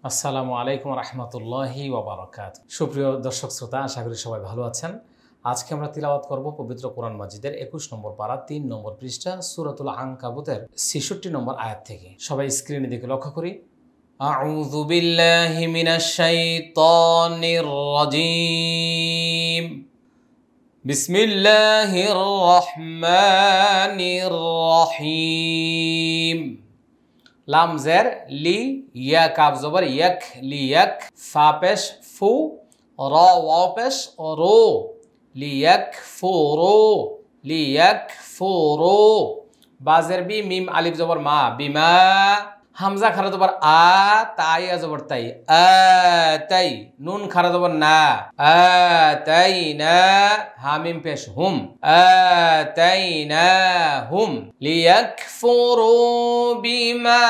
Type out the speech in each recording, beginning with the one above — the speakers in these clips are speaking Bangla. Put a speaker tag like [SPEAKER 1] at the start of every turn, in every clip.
[SPEAKER 1] আসসালামু আলাইকুম রহমতুল্লাহি ওয়া বারাকাতুহু। সুপ্রিয় দর্শক শ্রোতা, আশা করি সবাই ভালো আছেন। আজকে আমরা তিলাওয়াত করব পবিত্র কোরআন মাজিদের ২১ নম্বর পারা ৩ নম্বর পৃষ্ঠা সূরাতুল আনকাবুতের ৬৬ নম্বর আয়াত থেকে। সবাই স্ক্রিনে দিকে লক্ষ্য করি। আউযু বিল্লাহি মিনাশ শাইতানির রাজীম। বিসমিল্লাহির রহমানির রহিম। লাম জের লি, ইয়া কাফ জবর ইয়াক, লিয়াক, ফা পেশ ফু, র ওয়াও পেশ রো, লিয়াক ফু রো, লিয়াক ফু রো। বাজের বি, মিম আলিফ জবর মা, বিমা। হামজা খারা জবর আ, তাই জবর তাই, আ তাই। নুন খারা জবর না, আ তাই না। হামিম পেশ হুম, আ তাই না হুম। লিয়াকফুরু বিমা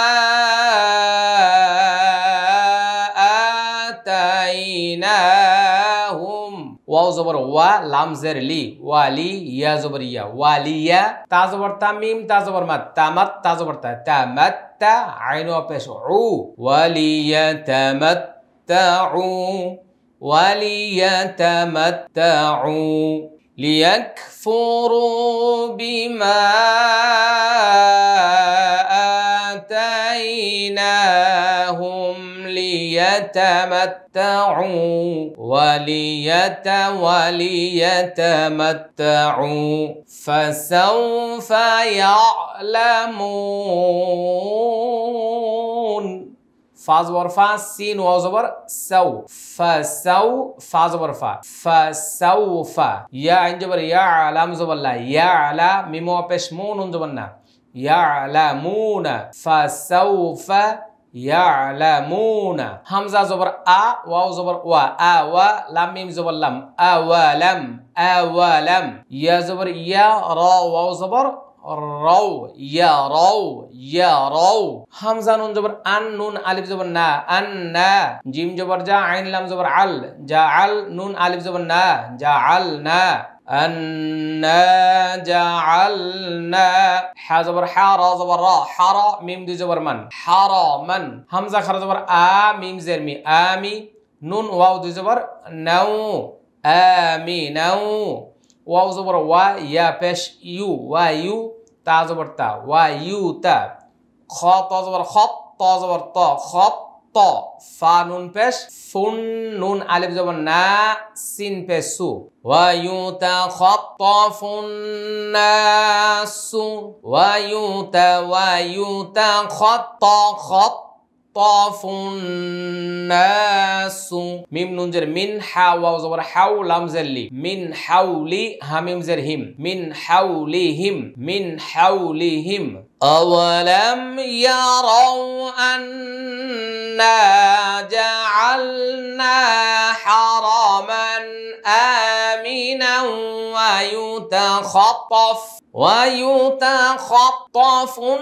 [SPEAKER 1] আতাইনাহুম। ওয়াও জবর ওয়া, লাম জের লি, ওয়ালি, ইয়া জবর ইয়া, ওয়ালিয়া। তা জবর তা, মিম তা জবর মাত, তামাত তা জবর তা, তামাত্তা। আইন পেশ উ, ওয়ালিয়াতামাত্তাউ, ওয়ালিয়াতামাত্তাউ। লিয়াকফুরু বিমা আতাইনাহুম লিয়াতামাত্তাউ ওয়ালিয়াতামাত্তাউ ফাসাউফা ইয়ালামুন। ফা জবর ফা, সিন ওয়াও জবর সাউ, ফাসাউ, ফা জবর ফা, ফাসাউফা। ইয়া আইন জবর ইয়া, লাম জবর লা, ইয়া আলা, মিম ওয়া পেশ মু, নুন জবর না, ইয়ালামুনা, ফাসাউফা ইয়ালামুনা। হামজা জবর আ, ওয়াও জবর ওয়া, আওয়া, লাম মিম জবর লাম, আওয়ালাম, আওয়ালাম। ইয়া জবর ইয়া, র ওয়াও জবর রাও, ইয়া রাও, ইয়া রাও। হামজা নুন জবর আন, নুন আলিফ জবর না, আন্না। জিম জবর যা, আইন লাম জবর আল, যা আল, নুন আলিফ জবর না, যা আল না। আন্না জাআলনা। হা জবর হা, রা জবর রা, হারা, মিম দুই জবর মান, হারামান। হামজা খারা জবর আ, মিম জের মি, আমি। নুন ওয়াও দুই জবর নাও, আমিনাও। ওয়াও জবর ওয়া, ইয়া পেশ ইউ, ওয়া ইউ, তা জবর তা, ওয়া ইউ তা। খ ত জবর খত, ত জবর ত, খত ত। ফা নুন পেশ ফুন, নুন আলিফ জবর না, সিন পেশ সু। ওয়া ইউতাখাত্তাফুন নাসু, ওয়া ইউতাখাত্তাফুন নাসু। মিম নুন জের মিন, হা ওয়াও জবর হাউ, লাম জের লি, মিন হাউলি, হামিম জের হিম, মিন হাউলিহিম, মিন হাউলিহিম। আওয়ালাম ইয়ারাউ আন্না জাআলনা হারামান আমিনাও ওয়া ইউতাখাত্তাফুন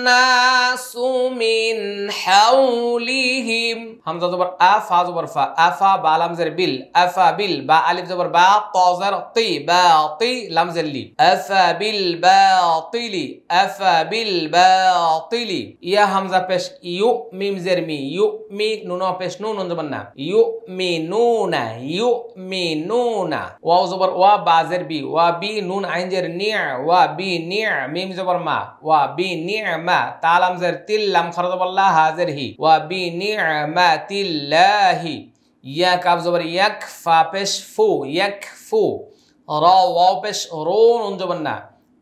[SPEAKER 1] নাসু মিন হাউলিহিম। হামজা জবর আ, ফা জবর ফা, আফা, বা লাম জের বিল, আফা বিল, বা আলিফ জবর বা, ত জের তি, বাতি, লাম জের লি, আফা বিল বাতিলি, আফা বিল বাতিলি। ইয়া হামজা পেশ ইউ, মিম জের মি, ইউ মি, নুন পেশ নুন, নুন জবর না, ইউ মি নুনা, ইউ মি নুনা। ওয়াও জবর ওয়া, বা জের বি, ওয়া বি, নুন আইন জের নিয়া, ওয়া বি নিয়া, মিম জবর মা, ওয়া বি নি'মা, তা লাম জের তিল, লাম খারা জবর লা, হা জের হি, ওয়া বি নি'মাতিল্লাহি। ইয়া কাফ জবর ইয়াক, ফা পেশ ফু, ইয়াকফু। র ওয়াও পেশ রো, নুন জবর না,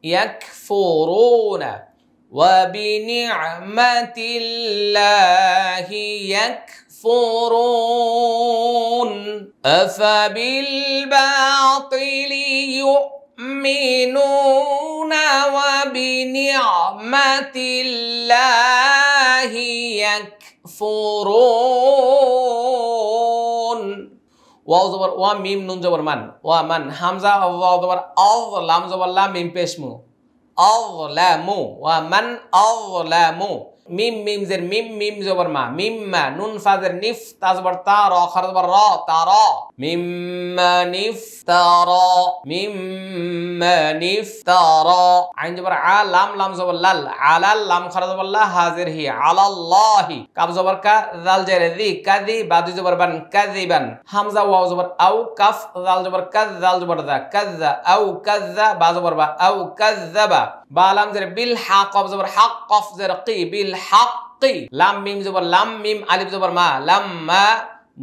[SPEAKER 1] ইয়াকফুরুনা। ওয়া বি নি'মাতিল্লাহি ইয়াকফুরুন। আফাবিল বাতিলি ইউমিনুনা ওয়া বিনি'মাতিল্লাহি ইয়াকফুরুন। ওয়াও জবর ওয়া, মিম নুন জবর মান, ওয়া মান। হামজা ওয়াও জবর আয, লাম জবর লা, মিম পেশ মু, আযলামু, ওয়া মান আযলামু। মিম মিম জের মিম মিম জবর মা মিম্মা নুন ফাজের নিফ তা জবর তা র খর জবর র তারা মিম্মা নিফতারা মিম্মা নিফতারা আইন জবর আ লাম লাম জবর লাল আলাল লাম খর জবর লা হাজির হি আলাল্লাহি কাব জবর কা জাল জের জি কাযি বা দুই জবর বান কাযিবান হামজা ওয়াও জবর আও কাফ জাল জবর কায জাল জবর দা কাযা আও কাযা বা জবর বা আও কাযাবা বা লাম জের বিল হাক কফ জবর হাক কফ জের কি বিল হাক্কি লাম মিম জবর লাম মিম আলিফ জবর মা লাম্মা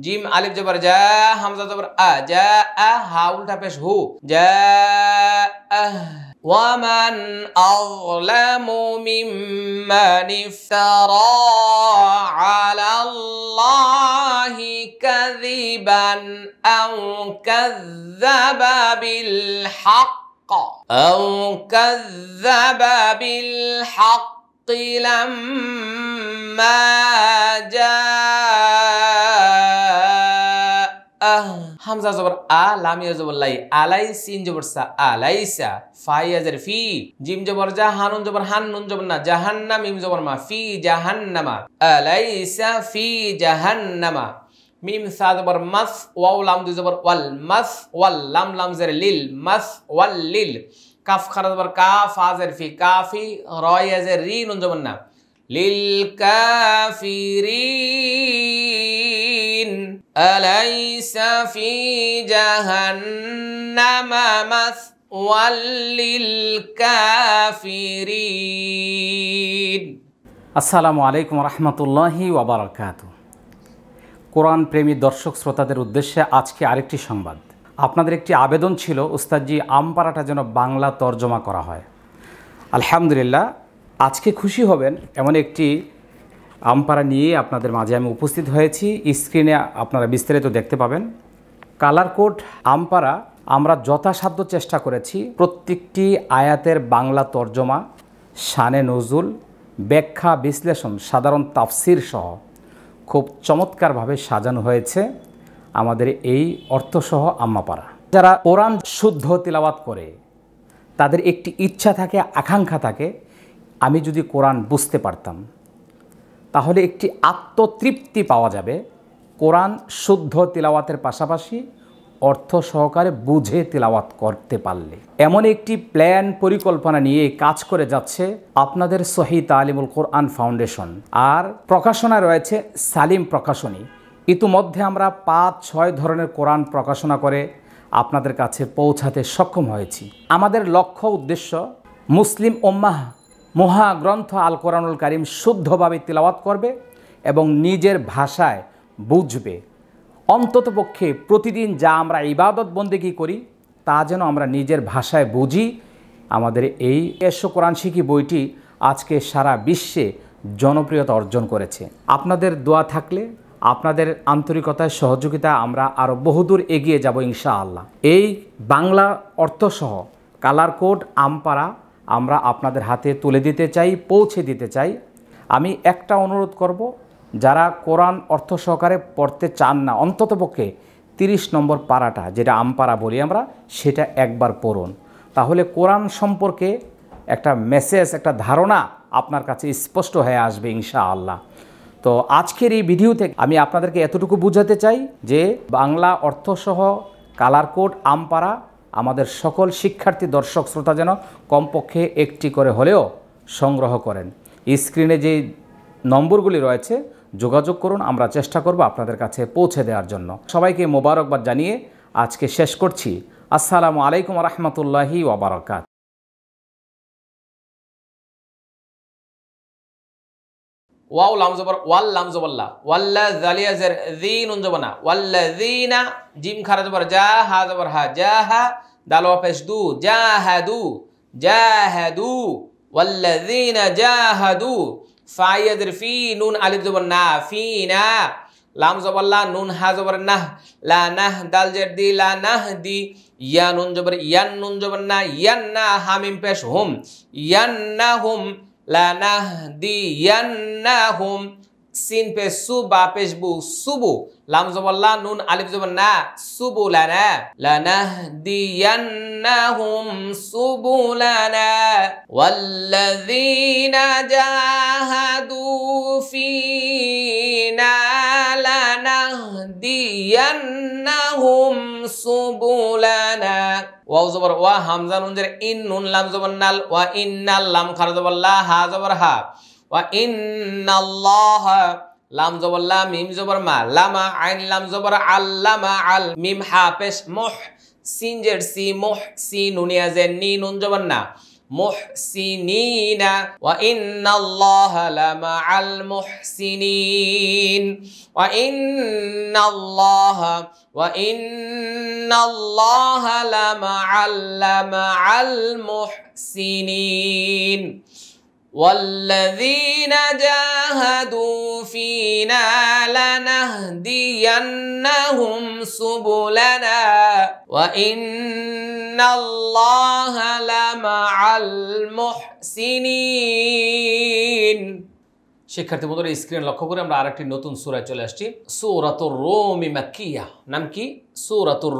[SPEAKER 1] জিম আলিফ জবর জা হামজা জবর আ জা আ হা উল্টা পেশ হু জা ومن أظلم ممن افترى على الله كذبا أو كذب بالحق لما جاءه হামজা জবর আ লাম ইয়া জবর লাই আলাই সিন জবর সা আলাইসা ফা ইয়া জের ফি জিম জবর জা হানুন জবর হান নুন জবর না জাহান্নাম মিম জবর মা ফি জাহান্নামা আলাইসা ফি জাহান্নামা মিম সা জবর মাস ওয়াও লাম দুই জবর ওয়াল মাস ওয়াল লাম লাম জের লিল মাস ওয়াল লিল কাফ খারা জবর কা ফা জের ফি কাফি র ইয়া জের রি নুন জবর না লিল কাফিরিন আলাইসা ফি জাহান্নামা মাসওয়াল লিল কাফিরিন।
[SPEAKER 2] আসসালামু আলাইকুম রহমতুল্লাহি ওয়া বারাকাতুহু। কোরআন প্রেমী দর্শক শ্রোতাদের উদ্দেশ্যে আজকে আরেকটি সংবাদ। আপনাদের একটি আবেদন ছিল উস্তাদজি আমপারাটা যেন বাংলা তর্জমা করা হয়। আলহামদুলিল্লাহ আজকে খুশি হবেন এমন একটি আমপারা নিয়ে আপনাদের মাঝে আমি উপস্থিত হয়েছি। স্ক্রিনে আপনারা বিস্তারিত দেখতে পাবেন। কালার কোড আমপারা আমরা যথাসাধ্য চেষ্টা করেছি প্রত্যেকটি আয়াতের বাংলা তর্জমা, শানে নজুল, ব্যাখ্যা, বিশ্লেষণ, সাধারণ তাফসির সহ খুব চমৎকারভাবে সাজানো হয়েছে আমাদের এই অর্থসহ আম্মাপাড়া। যারা কোরআন শুদ্ধ তিলাওয়াত করে তাদের একটি ইচ্ছা থাকে, আকাঙ্ক্ষা থাকে, আমি যদি কোরআন বুঝতে পারতাম তাহলে একটি আত্মতৃপ্তি পাওয়া যাবে কোরআন শুদ্ধ তিলাওয়াতের পাশাপাশি অর্থ সহকারে বুঝে তিলাওয়াত করতে পারলে। এমন একটি প্ল্যান পরিকল্পনা নিয়ে কাজ করে যাচ্ছে আপনাদের সহি তালিমুল কোরআন ফাউন্ডেশন, আর প্রকাশনায় রয়েছে সালিম প্রকাশনী। ইতিমধ্যে আমরা ৫-৬ ধরনের কোরআন প্রকাশনা করে আপনাদের কাছে পৌঁছাতে সক্ষম হয়েছি। আমাদের লক্ষ্য উদ্দেশ্য মুসলিম উম্মাহ মহাগ্রন্থ আল কোরআনুল কারীম শুদ্ধভাবে তিলাওয়াত করবে এবং নিজের ভাষায় বুঝবে। অন্ততপক্ষে প্রতিদিন যা আমরা ইবাদত বন্দেগী করি তা যেন আমরা নিজের ভাষায় বুঝি। আমাদের এই এসো কোরআন শিখি বইটি আজকে সারা বিশ্বে জনপ্রিয়তা অর্জন করেছে। আপনাদের দোয়া থাকলে, আপনাদের আন্তরিকতায় সহযোগিতা আমরা আরও বহুদূর এগিয়ে যাব ইনশাআল্লাহ। এই বাংলা অর্থসহ কালার কোড আমপারা আমরা আপনাদের হাতে তুলে দিতে চাই, পৌঁছে দিতে চাই। আমি একটা অনুরোধ করব, যারা কোরআন অর্থ সহকারে পড়তে চান না অন্ততপক্ষে 30 নম্বর পারাটা যেটা আমপারা বলি আমরা, সেটা একবার পড়ুন। তাহলে কোরআন সম্পর্কে একটা মেসেজ, একটা ধারণা আপনার কাছে স্পষ্ট হয়ে আসবে ইনশাআল্লাহ। তো আজকের এই ভিডিও থেকে আমি আপনাদেরকে এতটুকু বুঝাতে চাই যে বাংলা অর্থসহ কালার কোড আমপারা আমাদের সকল শিক্ষার্থী দর্শক শ্রোতা যেন কমপক্ষে একটি করে হলেও সংগ্রহ করেন। স্ক্রিনে যে নম্বরগুলি রয়েছে যোগাযোগ করুন, আমরা চেষ্টা করব আপনাদের কাছে পৌঁছে দেওয়ার জন্য। সবাইকে মোবারকবাদ জানিয়ে আজকে শেষ করছি। আসসালামু আলাইকুম রহমতুল্লাহি ওয়া বারাকাতুহু।
[SPEAKER 1] ওয়াও লাম জবর ওয়াল লাম জবর লা ওয়াল্লা জালিয়া জের জি নুন জবর না ওয়াল্লাযিনা জিম খারা জবর জা হা জবর হা জাহা দাল ওয়া পেশ দু জাহাদু জাহাদু ওয়াল্লাযিনা জাহাদু ফা ইয়া জের ফি নুন আলিফ জবর না ফিনা লাম জবর লা নুন হা জবর নাহ লা নাহ দাল জের দি লা নাহ দি ইয়া নুন জবর ইয়ান নুন জবর না ইয়ান্না হা মিম পেশ হুম ইয়ান্নাহুম লানাহদিয়ান্নাহুম সিন পেশ সু বা পেশ বু সুবু লাম জবর লা নুন আলিফ জবর না সুবুলানা লানাহদিয়ান্নাহুম সুবুলানা ওয়াল্লাযীনা জাহাদু ফীনা লানাহদিয়ান্নাহুম সুবুলানা ওয়াও জবর ওয়া হামজা নুন জের ইন নুন লাম জবর নাল ওয়া ইন্নাল লাম খারা জবর লা হা জবর হা ওয়া ইন্নাল্লাহ লাম জবর লা মিম জবর মা লামা আইন লাম জবর আল্লামা আল মিম হা পেশ মুহ সিন জের সি মুহ সি নুনিয়া জের নি নুন জবর না মুহসিনিনা ওয়া ইন্নাল্লাহা লামাআল মুহসিনিন ওয়া ইন্নাল্লাহা লামাআল মুহসিনিন والذين جاهدوا فينا لنهدينهم سبلنا وإن الله لمع المحسنين শিক্ষার্থী বন্ধুরা স্ক্রিন লক্ষ্য করে আমরা আরেকটি নতুন সূরায় চলে আসছি সূরাতুর রুম মাক্কিয়া নাম কি সূরাতুর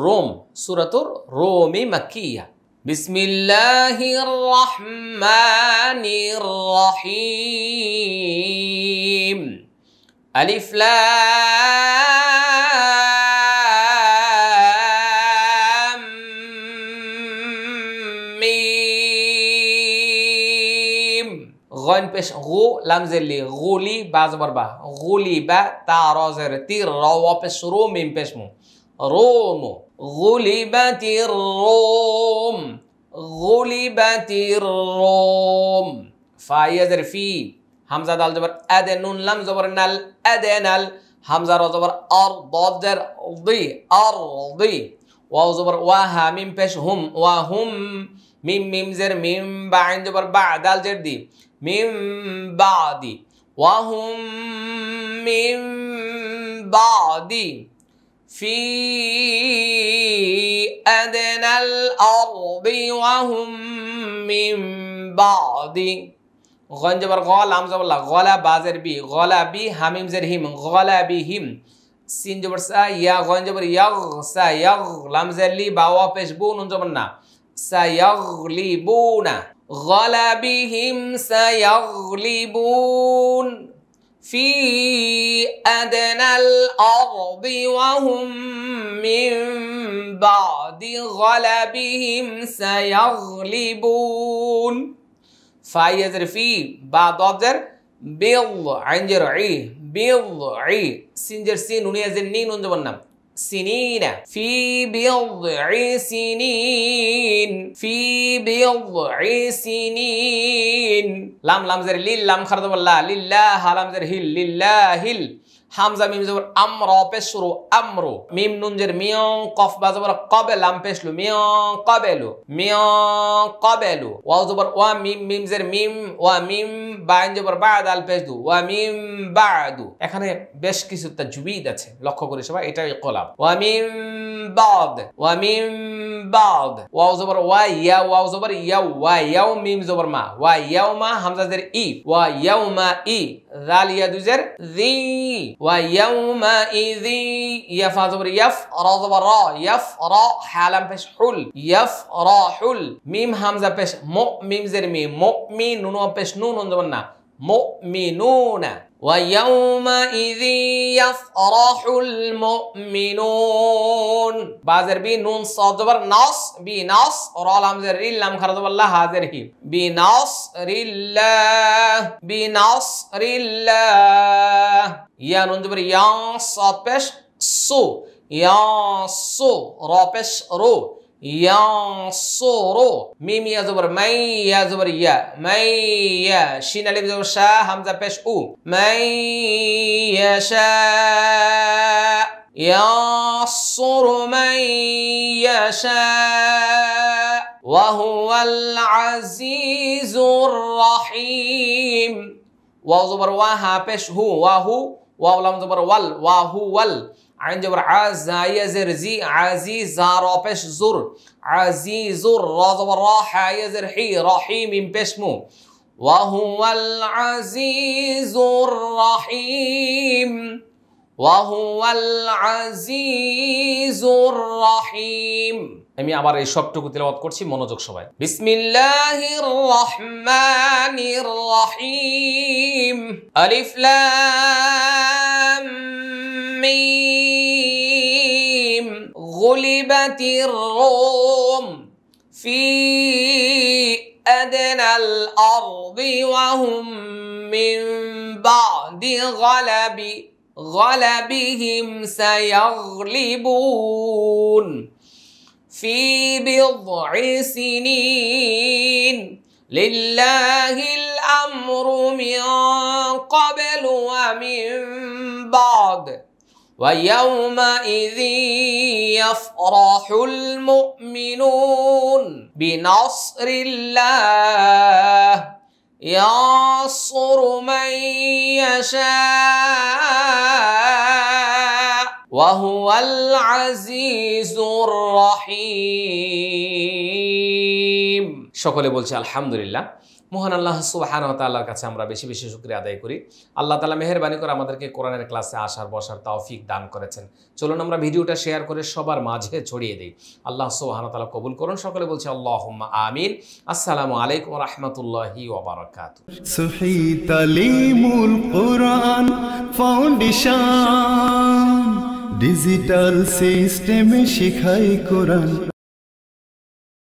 [SPEAKER 1] রুম মাক্কিয়া বিসমিল্লাহির রহমানির রহিম আলিফ লাম মিম গন পেশ গু লাম জেলি গুলি বা জবর বা গুলি বা তা র জের তীর র ওয়া পেশ রু মিম পেশ মু রোম غلبت الروم فايزر في همزة دال جبر أدن نون لم زبر نال أدنال همزة را زبر أرض در أرضي واو زبر واها ميم پیش هم وهم ميم زر ميم بعين جبر بعد دال جر دي ميم بعدي وهم من بعدي في أدنى الأرض وهم من بعد غن جبر غال لام زبر لا غلا بازر بي غلا بي هميم زر هم غلا بهم سين جبر سا يا غن جبر يغ سا يغ لام زر لي باوا پیش بو نون جبر نا سيغلبون غلا بهم سيغلبون في أدنى الأرض وهم من بعد غلبهم سيغلبون فايزر في بعد أبزر بضع عنجر عي بضع سنجر سين ونيزر نين ونجبنا سنين في بضع سنين في بضع سنين لام زر لام خرد والله لله لام زر هل لله হামজা মিম জবর আমর পেশরু আমরু মিম নুন জের মিয়া কফ বা জবর ক্বাবেল লাম পেশলু মিয়া ক্বাবেলু ওয়া জবর ওয়া মিম জের মিম ওয়া মিম বা আইন জবর বাদ আল পেশদু ওয়া মিম বাদু এখানে বেশ কিছু তাজবিদ আছে লক্ষ্য করে সবাই এটাই কলাম ওয়া মিম বাদ ওয়া জবর ওয়া জবর ওয়া ইয়াউ মিম জবর মা ওয়া ইয়াউমা হামজা জের ই ওয়া ইয়াউমা ই জাল ইয়া দুজের জি ويومئذ يفا زبر يف را زبر را يف را حالم پیش حل يف را حل ميم همزه پیش ميم زر ميم مؤمن نون پیش نون زبر نا مؤمنون ويومئذ يفرح المؤمنون بازر بي نون صاد زبر نص بي نص را لام زر لام خرج والله حاضر هي بنصر الله يا نون زبر يا صاد پیش سو يا سو را پیش رو ينصرو ميم يا زبر مي يا زبر يا مي يا شين الف زبر شا همزه پیش او مي يشاء ينصر من يشاء وهو العزيز الرحيم واو زبر واها پیش هو واهو واو لام زبر وال واهو وال عين جبر عز يزر زي عزيز زارا پیش زر عزيزر را زبر راح يزر حي رحيم پیش مو ওয়াহুয়াল আজিজুর রহিম, ওয়াহুয়াল আজিজুর রহিম। আমি আবার এই সবটুকু তেলাওয়াত করছি, মনোযোগ সবাই। বিসমিল্লাহির রহমানির রহিম, আলিফ লাম মিম, গুলিবাতির রুম ফি আদনাল আরদি ওয়া হুম মিন বাদি غلبهم سيغلبون في بضع سنين لله الأمر من قبل ومن بعد ويومئذ يفرح المؤمنون بنصر الله ينصر من يشاء وهو العزيز الرحيم। সকলে বলছে আলহামদুলিল্লাহ। মহান আল্লাহ সুবহানাহু ওয়া তাআলার কাছে আমরা বেশি বেশি শুকরিয়া আদায় করি। আল্লাহ তাআলা মেহেরবানি করে আমাদেরকে কোরআনের ক্লাসে আসার বসার তৌফিক দান করেছেন। চলুন আমরা ভিডিওটা শেয়ার করে সবার মাঝে ছড়িয়ে দিই। আল্লাহ সুবহানাহু ওয়া তাআলা কবুল করুন। সকলে বলছে আল্লাহুম্মা আমিন। আসসালামু আলাইকুম ওয়া রাহমাতুল্লাহি ওয়া বারাকাতুহু।
[SPEAKER 3] সহি তালিমুল কোরআন ফাউন্ডেশন ডিজিটাল সিস্টেমে শেখায় কোরআন।